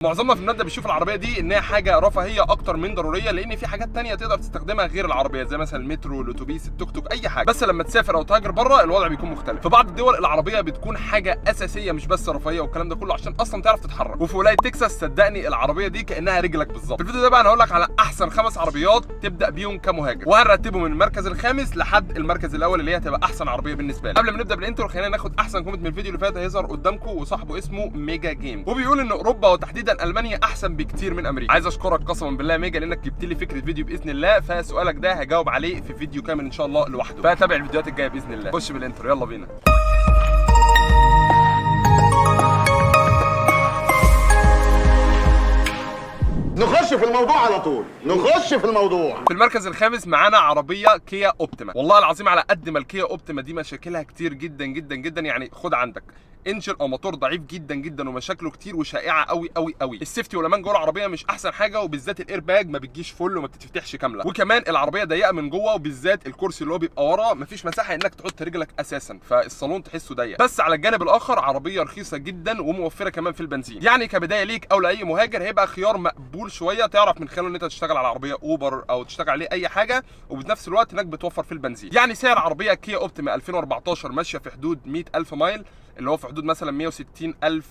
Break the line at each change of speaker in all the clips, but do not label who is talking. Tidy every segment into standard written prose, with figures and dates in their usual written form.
معظمنا في المبدا بيشوف العربيه دي ان هي حاجه رفاهيه اكتر من ضروريه، لان في حاجات تانية تقدر تستخدمها غير العربيه زي مثلا المترو، الاتوبيس، التوك توك، اي حاجه. بس لما تسافر او تهاجر بره الوضع بيكون مختلف. في بعض الدول العربيه بتكون حاجه اساسيه مش بس رفاهيه والكلام ده كله عشان اصلا تعرف تتحرك. وفي ولايه تكساس صدقني العربيه دي كانها رجلك بالظبط. في الفيديو ده بقى انا هقول لك على احسن 5 عربيات تبدا بيهم كمهاجر، وهنرتبهم من المركز الخامس لحد المركز الاول اللي هي هتبقى احسن عربيه بالنسبه لي. قبل ما نبدا بالانترو خلينا ناخد احسن كومنت من الفيديو اللي فات هيظهر قدامكم، وصاحبه اسمه ميجا جيم، وبيقول ان اوروبا وتحديدا المانيا احسن بكتير من امريكا. عايز اشكرك قسما بالله ميجا لانك جبت لي فكره فيديو باذن الله، فسؤالك ده هجاوب عليه في فيديو كامل ان شاء الله لوحده، فتابع الفيديوهات الجايه باذن الله. خش بالانترو، يلا بينا.
نخش في الموضوع على طول، نخش في الموضوع.
في المركز الخامس معانا عربيه كيا اوبتيما. والله العظيم على قد ما الكيا اوبتيما دي مشاكلها كتير جدا جدا جدا، يعني خد عندك انجن او موتور ضعيف جدا جدا ومشاكله كتير وشائعه قوي قوي قوي. السيفتي والامان جوه العربيه مش احسن حاجه، وبالذات الاير باج ما بتجيش فل وما بتتفتحش كامله، وكمان العربيه ضيقه من جوه، وبالذات الكرسي اللي هو بيبقى ورا مفيش مساحه انك تحط رجلك اساسا، فالصالون تحسه ضيق. بس على الجانب الاخر عربيه رخيصه جدا وموفره كمان في البنزين، يعني كبدايه ليك او لاي مهاجر هيبقى خيار مقبول شويه تعرف من خلاله ان انت تشتغل على عربيه اوبر او تشتغل عليه اي حاجه، وبنفس الوقت انك بتوفر في البنزين. يعني سعر عربيه كيا اوبتيما 2014 ماشيه في حدود 100,000 مايل، اللي هو في حدود مثلا 160,000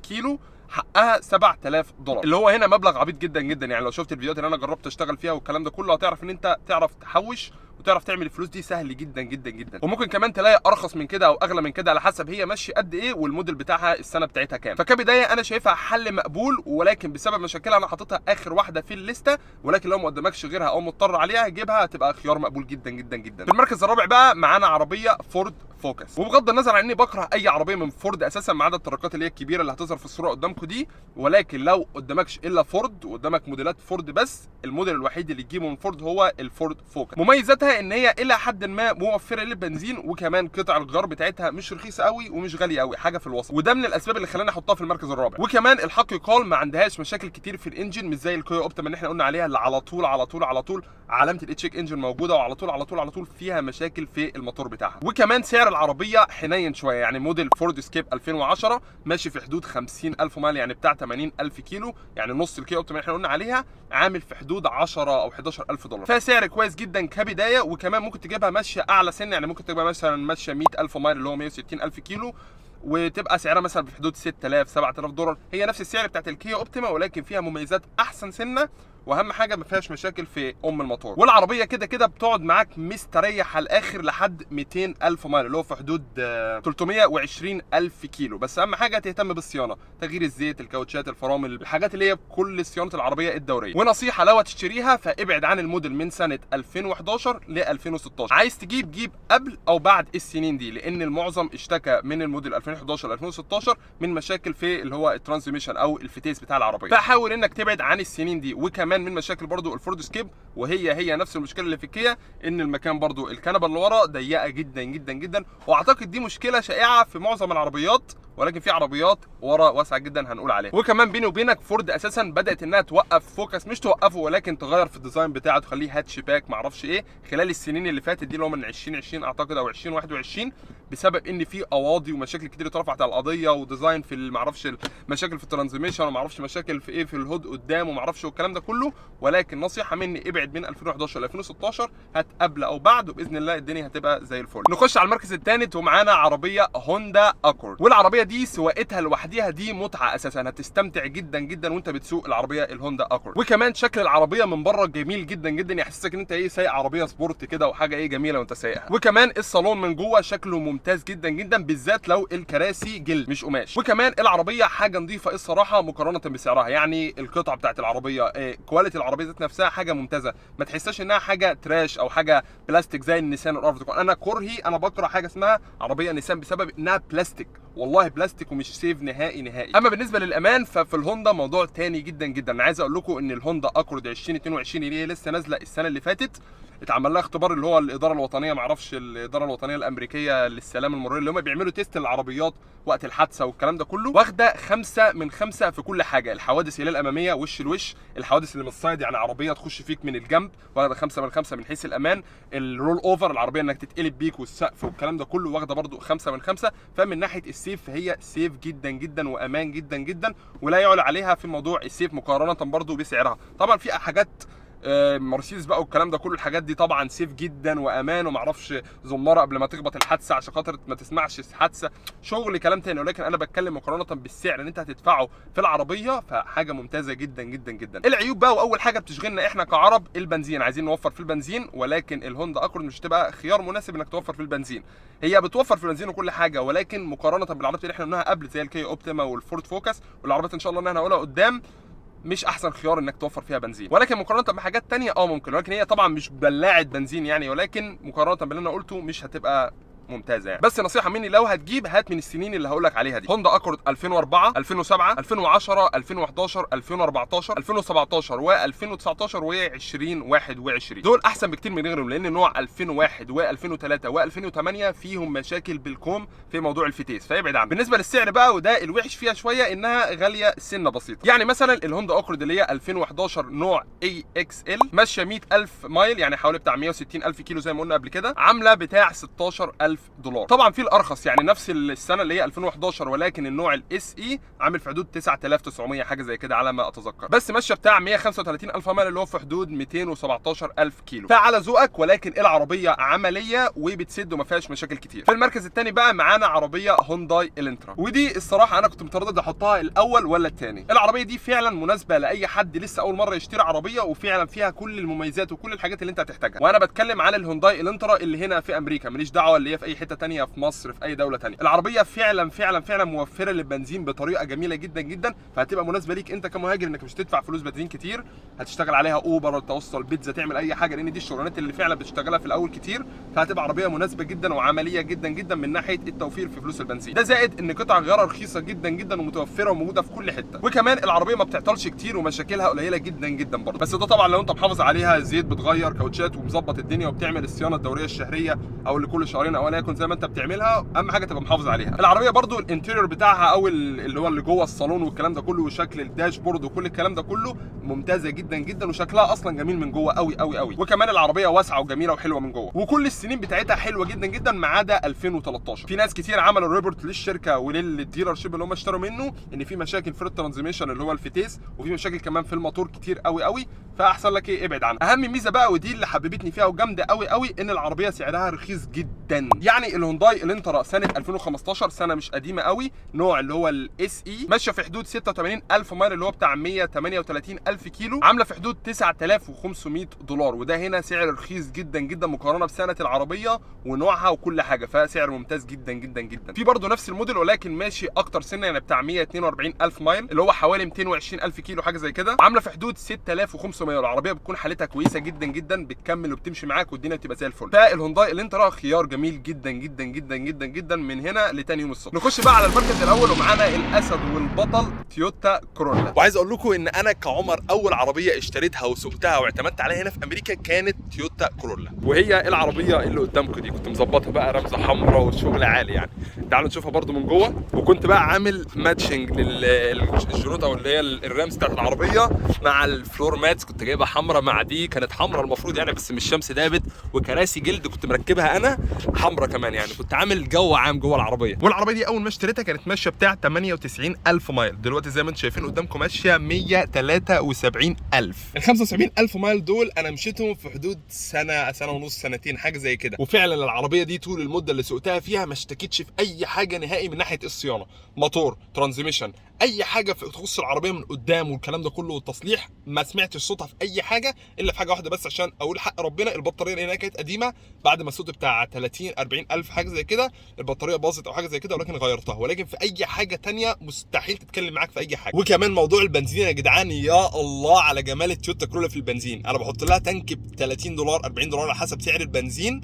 كيلو، حقها $7,000، اللي هو هنا مبلغ عبيط جدا جدا. يعني لو شفت الفيديوهات اللي انا جربت اشتغل فيها والكلام ده كله هتعرف ان انت تعرف تحوش وتعرف تعمل الفلوس دي سهل جدا جدا جدا. وممكن كمان تلاقي ارخص من كده او اغلى من كده على حسب هي ماشيه قد ايه والموديل بتاعها السنه بتاعتها كام. فكبدايه انا شايفها حل مقبول، ولكن بسبب مشاكلها انا حاططها اخر واحده في الليسته، ولكن لو ما قدامكش غيرها او مضطر عليها جيبها هتبقى خيار مقبول جدا جدا جدا. في المركز الرابع بقى معانا عربيه فورد فوكس. وبغض النظر عن اني بكره اي عربيه من فورد اساسا ما عدا الطرقات اللي هي الكبيره اللي هتظهر في الصوره قدامكم دي، ولكن لو قدامكش الا فورد وقدامك موديلات فورد بس، الموديل الوحيد اللي تجيبه من فورد هو الفورد فوكس. مميزاتها ان هي الى حد ما موفره للبنزين، وكمان قطع الغيار بتاعتها مش رخيصه قوي ومش غاليه قوي، حاجه في الوسط، وده من الاسباب اللي خلاني احطها في المركز الرابع. وكمان الحق يقال ما عندهاش مشاكل كتير في الانجن، مش زي الكيا اوبتيما اللي احنا قلنا عليها اللي على طول على طول على طول علامه الاتشيك انجن موجوده، وعلى طول على طول على طول فيها مشاكل في الموتور بتاعها. وكمان سعر العربيه حنين شويه، يعني موديل فورد اسكيب 2010 ماشي في حدود 50,000 مايل، يعني بتاع 80,000 كيلو، يعني نص الكيا اوبتيما اللي احنا قلنا عليها عامل في حدود 10 او $11,000، فسعر كويس جدا كبدايه. وكمان ممكن تجيبها ماشيه اعلى سن، يعني ممكن تجيبها مثلا ماشيه 100,000 مايل اللي هو 160,000 كيلو، وتبقى سعرها مثلا في حدود $6,000 $7,000. هي نفس السعر بتاعت الكيا اوبتيما، ولكن فيها مميزات احسن سنه، واهم حاجه ما فيهاش مشاكل في الموتور. والعربيه كده كده بتقعد معاك مستريح على الاخر لحد 200,000 مايل اللي هو في حدود 320,000 كيلو. بس اهم حاجه تهتم بالصيانه، تغيير الزيت، الكاوتشات، الفرامل، الحاجات اللي هي كل صيانه العربيه الدوريه. ونصيحه لو هتشتريها فابعد عن الموديل من سنه 2011 ل 2016. عايز جيب قبل او بعد السنين دي، لان المعظم اشتكى من الموديل 2011 ل 2016 من مشاكل في اللي هو الترانسميشن او الفتيس بتاع العربيه، فحاول انك تبعد عن السنين دي. وكمان من مشاكل برضو الفورد سكيب، وهي نفس المشكله اللي في الكيا، ان المكان برضو الكنبه اللي ورا ضيقه جدا جدا جدا، واعتقد دي مشكله شائعه في معظم العربيات، ولكن في عربيات ورا واسعه جدا هنقول عليها. وكمان بيني وبينك فورد اساسا بدات انها توقف فوكس، مش توقفه ولكن تغير في الديزاين بتاعه، تخليه هاتش باك معرفش ايه خلال السنين اللي فاتت دي، اللي هو من 2020 اعتقد او 2021، بسبب ان في قواضي ومشاكل كتير اترفعت على القضيه، وديزاين في معرفش مشاكل في الترانزميشن، ومعرفش مشاكل في ايه في الهود قدام ومعرفش والكلام ده كله. ولكن نصيحه مني ابعد من 2011 ل 2016، هات قبل او بعد وباذن الله الدنيا هتبقى زي الفل. نخش على المركز الثالث ومعانا عربيه هوندا اكورد. والعربيه دي سواقتها لوحديها دي متعه اساسا، هتستمتع جدا جدا وانت بتسوق العربيه الهوندا اكورد. وكمان شكل العربيه من بره جميل جدا جدا، يحسسك ان انت ايه سايق عربيه سبورت كده وحاجه ايه جميله وانت سايقها. وكمان الصالون من جوه شكله ممتاز جدا جدا، بالذات لو الكراسي جلد مش قماش. وكمان العربيه حاجه نظيفه الصراحه مقارنه بسعرها، يعني القطعه بتاعت العربيه كواليتي العربيه ذات نفسها حاجه ممتازه، ما تحسش انها حاجه تراش او حاجه بلاستيك زي النيسان والقرف ده. انا كرهي انا بكره حاجه اسمها عربيه نيسان بسبب انها بلاستيك، والله بلاستيك ومش سيف نهائي نهائي. اما بالنسبه للامان ففي الهوندا موضوع تاني جدا جدا. انا عايز اقول لكم ان الهوندا اكورد 2022 اللي هي لسه نازله السنه اللي فاتت اتعمل لها اختبار اللي هو الاداره الوطنيه، معرفش الاداره الوطنيه الامريكيه للسلام المروري، اللي هم بيعملوا تيست للعربيات وقت الحادثه والكلام ده كله، واخده 5 من 5 في كل حاجه. الحوادث اللي الاماميه وش لوش، الحوادث اللي من السايد يعني عربيه تخش فيك من الجنب واخده 5 من 5 من حيث الامان. الرول اوفر، العربيه انك تتقلب بيك والسقف والكلام ده كله، واخده برده 5 من 5. فمن ناحيه السيف هي سيف جدا جدا وامان جدا جدا، ولا يعلى عليها في موضوع السيف مقارنه برده بسعرها. طبعا في حاجات مرسيدس بقى والكلام ده كله، الحاجات دي طبعا سيف جدا وامان، ومعرفش زماره قبل ما تخبط الحادثه عشان خاطر ما تسمعش حادثه، شغل كلام تاني. ولكن انا بتكلم مقارنه بالسعر اللي انت هتدفعه في العربيه، فحاجه ممتازه جدا جدا جدا. العيوب بقى، واول حاجه بتشغلنا احنا كعرب البنزين، عايزين نوفر في البنزين، ولكن الهوندا اكورد مش هتبقى خيار مناسب انك توفر في البنزين. هي بتوفر في البنزين وكل حاجه، ولكن مقارنه بالعربيات اللي احنا قلناها قبل زي الكيا اوبتيما والفورد فوكس والعربيات ان شاء الله ان احنا هنقولها قدام، مش احسن خيار انك توفر فيها بنزين. ولكن مقارنه بحاجات تانية ممكن، ولكن هي طبعا مش بلاعه بنزين يعني، ولكن مقارنه باللي انا قلته مش هتبقى ممتازه يعني. بس نصيحه مني، لو هتجيب هات من السنين اللي هقول لك عليها دي. هوندا اكورد 2004 2007 2010 2011 2014 2017 و2019 و2021 دول احسن بكتير من غيرهم، لان نوع 2001 و2003 و2008 فيهم مشاكل بالكوم في موضوع الفتيس، فيبعد عنه. بالنسبه للسعر بقى، وده الوحش فيها شويه، انها غاليه سنه بسيطه. يعني مثلا الهوندا اكورد اللي هي 2011 نوع اي اكس ال ماشيه 100,000 مايل، يعني حوالي بتاع 160,000 كيلو زي ما قلنا قبل كده، عامله بتاع 16,000 دولار. طبعا في الارخص، يعني نفس السنه اللي هي 2011 ولكن النوع الاس اي عامل في حدود 9,900 حاجه زي كده على ما اتذكر، بس ماشيه بتاع 135,000 مايل اللي هو في حدود 217,000 كيلو. فعلى ذوقك، ولكن العربيه عمليه وبتسد وما فيهاش مشاكل كتير. في المركز الثاني بقى معانا عربيه هونداي الانترا، ودي الصراحه انا كنت متردد احطها الاول ولا الثاني. العربيه دي فعلا مناسبه لاي حد لسه اول مره يشتري عربيه، وفعلا فيها كل المميزات وكل الحاجات اللي انت هتحتاجها. وانا بتكلم عن الهونداي الانترا اللي هنا في امريكا، ماليش دعوه اللي هي في اي حته تانية في مصر في اي دوله تانية. العربيه فعلا فعلا فعلا موفره للبنزين بطريقه جميله جدا جدا، فهتبقى مناسبه ليك انت كمهاجر، انك مش هتدفع فلوس بنزين كتير، هتشتغل عليها اوبر، توصل بيتزا، تعمل اي حاجه، لان دي الشغلانات اللي فعلا بتشتغلها في الاول كتير. فهتبقى عربيه مناسبه جدا وعمليه جدا جدا من ناحيه التوفير في فلوس البنزين. ده زائد ان قطع غيارها رخيصه جدا جدا ومتوفره وموجوده في كل حته. وكمان العربيه ما بتعطلش كتير ومشاكلها قليله جدا جدا برضه، بس ده طبعا لو انت محافظ عليها، زيت بتغير، كاوتشات، ومظبط الدنيا، وبتعمل الصيانه الدوريه الشهريه او اللي كل شهرين او يكن زي ما انت بتعملها. اهم حاجه تبقى محافظ عليها. العربيه برضو الانتيريور بتاعها او اللي هو اللي جوه الصالون والكلام ده كله، وشكل الداشبورد وكل الكلام ده كله ممتازه جدا جدا، وشكلها اصلا جميل من جوه قوي قوي قوي. وكمان العربيه واسعه وجميله وحلوه من جوه، وكل السنين بتاعتها حلوه جدا جدا ما عدا 2013. في ناس كتير عملوا ريبورت للشركه وللديلر شيب اللي هم اشتروا منه ان في مشاكل في الترانزميشن اللي هو الفتيس، وفي مشاكل كمان في الموتور كتير قوي قوي، فاحسن لك ايه، ابعد عنها. اهم ميزه بقى ودي اللي حببتني فيها وجامده قوي قوي، ان العربيه سعرها رخيص جدا. يعني الهونداي الانترا سنه 2015، سنه مش قديمه قوي، نوع اللي هو الاس اي ماشيه في حدود 86,000 مايل اللي هو بتاع 138,000 كيلو، عامله في حدود 9,500 دولار، وده هنا سعر رخيص جدا جدا مقارنه بسنه العربيه ونوعها وكل حاجه، فسعر ممتاز جدا جدا جدا. في برضه نفس الموديل ولكن ماشي اكتر سنه، يعني بتاع 142,000 مايل اللي هو حوالي 220,000 كيلو حاجه زي كده، عامله في حدود 6,500. العربيه بتكون حالتها كويسه جدا جدا، بتكمل وبتمشي معاك والدنيا بتبقى زي الفل. فالهونداي الانترا خيار جميل جدا جدا جدا جدا جدا من هنا لتاني يوم الصبح. نخش بقى على المركز الاول ومعانا الاسد والبطل تويوتا كورولا. وعايز اقول لكم ان انا كعمر اول عربيه اشتريتها وسوقتها واعتمدت عليها هنا في امريكا كانت تويوتا كورولا، وهي العربيه اللي قدامكم دي. كنت مظبطها بقى رمزه حمراء والشغل عالي يعني. تعالوا نشوفها برده من جوه. وكنت بقى عامل ماتشنج للجنوط او اللي هي الرامز بتاعت العربيه مع الفلور ماتس، كنت جايبها حمراء مع دي كانت حمراء المفروض يعني، بس مش الشمس دابت، وكراسي جلد كنت مركبها انا حمراء كمان، يعني كنت عامل جو عام جوه العربيه. والعربيه دي اول ما اشتريتها كانت ماشيه بتاع 98,000 مايل، دلوقتي زي ما انتم شايفين قدامكم ماشيه 173,000. ال 75,000 مايل دول انا مشيتهم في حدود سنه ونص، سنتين حاجه زي كده. وفعلا العربيه دي طول المده اللي سوقتها فيها ما اشتكيتش في اي حاجه نهائي من ناحيه الصيانه، موتور، ترانزميشن، اي حاجه تخص العربيه من قدام والكلام ده كله والتصليح، ما سمعتش صوتها في اي حاجه الا في حاجه واحده بس، عشان اقول حق ربنا البطاريه اللي هناك كانت قديمه، بعد ما سوقت بتاع 30-40,000 حاجه زي كده البطاريه باظت او حاجه زي كده، ولكن غيرتها. ولكن في اي حاجه تانية مستحيل تتكلم معاك في اي حاجه. وكمان موضوع البنزين يا جدعان، يا الله على جمال التويوتا كورولا في البنزين. انا بحط لها تانك ب $30 $40 على حسب سعر البنزين،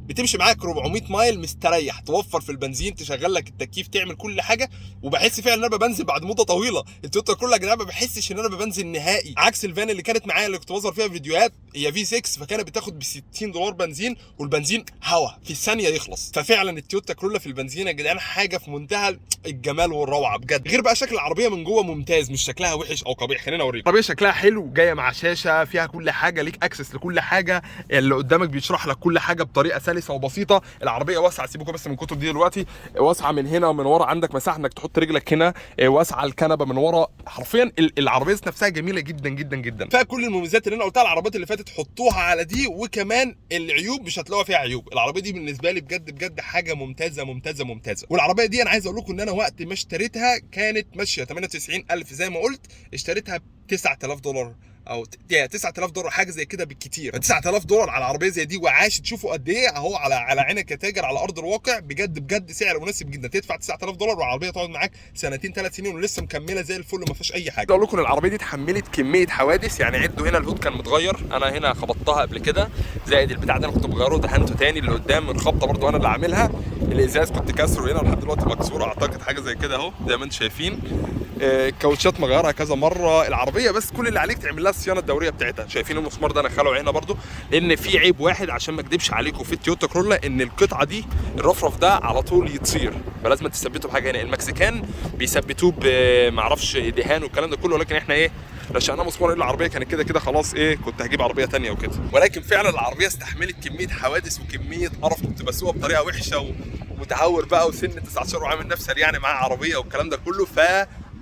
بتمشي معاك 400 مايل مستريح، توفر في البنزين، تشغل لك التكييف، تعمل كل حاجه. وبحس فعلا ان انا بنزل بعد مده طويله. التويوتا كرولا يا جدعان ما بحسش ان انا بنزل نهائي، عكس الفان اللي كانت معايا اللي كنت بظهر فيها فيديوهات، هي في 6 فكانت بتاخد ب $60 بنزين، والبنزين هوا في ثانيه يخلص. ففعلا التويوتا كرولا في البنزين يا جدعان حاجه في منتهى الجمال والروعه بجد. غير بقى شكل العربيه من جوه ممتاز، مش شكلها وحش او قبيح. خلينا اوريك العربيه شكلها حلو، جايه مع شاشه فيها كل حاجه، ليك اكسس لكل حاجه، اللي قدامك بيشرح لك كل حاجه بطريقه سلسه وبسيطه. العربيه واسعه، سيبكم بس من الكتب دي دلوقتي، واسعه من هنا ومن ورا، عندك مساحه انك تحط رجلك هنا، واسعه الكنبه من ورا. حرفيا العربيه نفسها جميله جدا جدا جدا، فيها كل المميزات اللي انا قلتها. العربيات اللي فاتت حطوها على دي، وكمان العيوب مش هتلاقوها فيها عيوب. العربيه دي بالنسبه لي بجد بجد حاجه ممتازه ممتازه ممتازه. والعربيه دي انا عايز اقول لكم ان انا وقت ما اشتريتها كانت ماشيه 98,000 زي ما قلت، اشتريتها ب $9,000 او $9,000 حاجه زي كده بالكتير. $9,000 على عربيه زي دي وعاش، تشوفوا قد ايه اهو على عينك يا تاجر على ارض الواقع. بجد بجد سعر مناسب جدا، تدفع $9,000 والعربيه تقعد معاك 2 3 سنين ولسه مكمله زي الفل ما فيهاش اي حاجه. اقول لكم العربيه دي اتحملت كميه حوادث، يعني عدوا هنا الهود كان متغير، انا هنا خبطتها قبل كده، زائد البتاع ده انا كنت مغيره دهنته تاني، اللي قدام من خبطه برده انا اللي عاملها، الازاز كنت كسره هنا ولحد دلوقتي مكسور اعتقد حاجه زي كده اهو زي ما انتم شايفين. الكاوتشات مغيرها كذا مره. العربيه بس كل اللي عليك تعمل لها الصيانه الدوريه بتاعتها. شايفين المسمار ده انا خلعه هنا برده، لان في عيب واحد عشان ما اكدبش عليكم في التويوتا كرولا، ان القطعه دي الرفرف ده على طول يتصير، فلازم تثبته بحاجه هنا. المكسيكان بيثبتوه بمعرفش دهان والكلام ده كله، ولكن احنا ايه رشقنا مسمار. العربيه كانت كده كده خلاص ايه كنت هجيب عربيه ثانيه وكده. ولكن فعلا العربيه استحملت كميه حوادث وكميه قرف، كنت بسوقها بطريقه وحشه ومتهور بقى وسن 19 وعامل نفسي يعني معاه عربيه والكلام ده كله،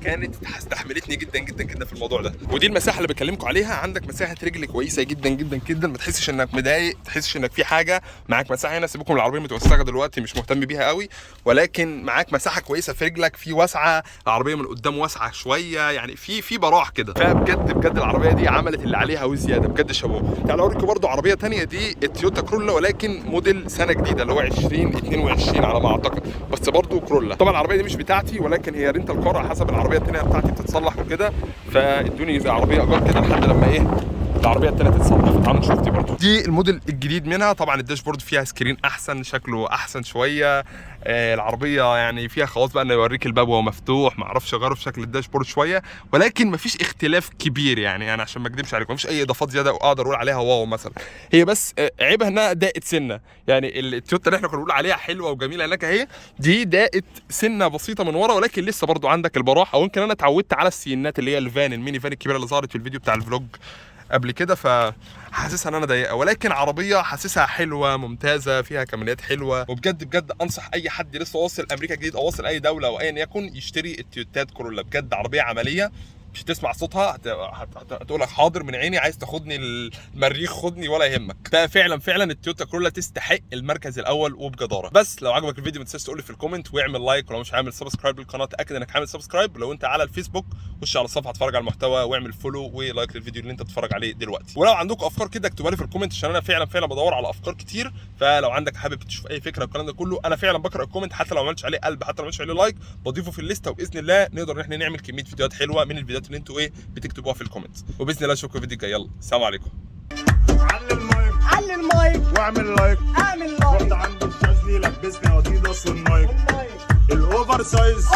كانت استحملتني جدا جدا جدا في الموضوع ده. ودي المساحه اللي بكلمكم عليها، عندك مساحه رجل كويسه جدا جدا جدا، ما تحسش انك مضايق، ما تحسش انك في حاجه، معاك مساحه هنا. سيبكم العربيه متوسخه دلوقتي مش مهتم بيها قوي، ولكن معاك مساحه كويسه في رجلك، في واسعه، العربيه من قدام واسعه شويه، يعني في براح كده. فبجد بجد العربيه دي عملت اللي عليها وزياده، بجد شابوه. تعالوا اوريكم برده عربيه ثانيه، دي التويوتا كرولا ولكن موديل سنه جديده اللي هو 2022 على ما اعتقد، بس برده كرولا. طبعا العربيه دي مش بتاعتي، ولكن هي رينتال كار على حسب العربيه الثانيه بتاعتي بتتصلح وكده، فادوني زي عربيه ايجار كده لحد لما ايه العربيه الثانيه تتصلح. فتعالوا نشوف دي برضه. دي الموديل الجديد منها. طبعا الداشبورد فيها سكرين احسن، شكله احسن شويه. العربيه يعني فيها خلاص بقى انه يوريك الباب وهو مفتوح، ما اعرفش اغيره في شكل الداشبورد شويه، ولكن مفيش اختلاف كبير يعني عشان ما اكذبش عليكم، مفيش اي اضافات زياده اقدر اقول عليها واو مثلا. هي بس عيبها انها دقت سنه، يعني التويوتا اللي احنا كنا بنقول عليها حلوه وجميله هناك اهي، دي دقت سنه بسيطه من ورا، ولكن لسه برضو عندك البراح. او يمكن انا اتعودت على السينات اللي هي الفان الميني فان الكبيره اللي ظهرت في الفيديو بتاع الفلوج قبل كده، فحاسسها ان انا ضيقه، ولكن عربيه حاسسها حلوه ممتازه، فيها كماليات حلوه. وبجد بجد انصح اي حد لسه واصل امريكا جديد او واصل اي دوله او ايا يكن يشتري التويوتات كرولا. بجد عربيه عمليه، مش هتسمع صوتها هتقول لك حاضر من عيني، عايز تاخدني المريخ خدني ولا يهمك. ففعلا فعلا التويوتا كرولا تستحق المركز الاول وبجداره. بس لو عجبك الفيديو ما تنساش تقول لي في الكومنت، واعمل لايك، ولو مش عامل سبسكرايب للقناه تاكد انك عامل سبسكرايب. لو انت على الفيسبوك خش على الصفحه اتفرج على المحتوى واعمل فولو ولايك للفيديو اللي انت بتتفرج عليه دلوقتي. ولو عندكم افكار كده اكتبوها لي في الكومنت، عشان انا فعلا فعلا بدور على افكار كتير. فلو عندك حابب تشوف اي فكره والكلام ده كله، انا فعلا بقرا الكومنت، حتى لو ما عملتش عليه قلب، حتى لو ما عملتش عليه لايك، بضيفه في الليسته، وباذن الله نقدر ان احنا نعمل كميه فيديوهات حلوه من الفيديوهات اللي انتوا بتكتبوها في الكومنت. وباذن الله اشوفكم في الفيديو الجاي. يلا السلام عليكم.
علي المايك
واعمل لايك.
اعمل لايك.
رحت عند الشاذلي لبسني اديداس والنايك. الاوفر سايز.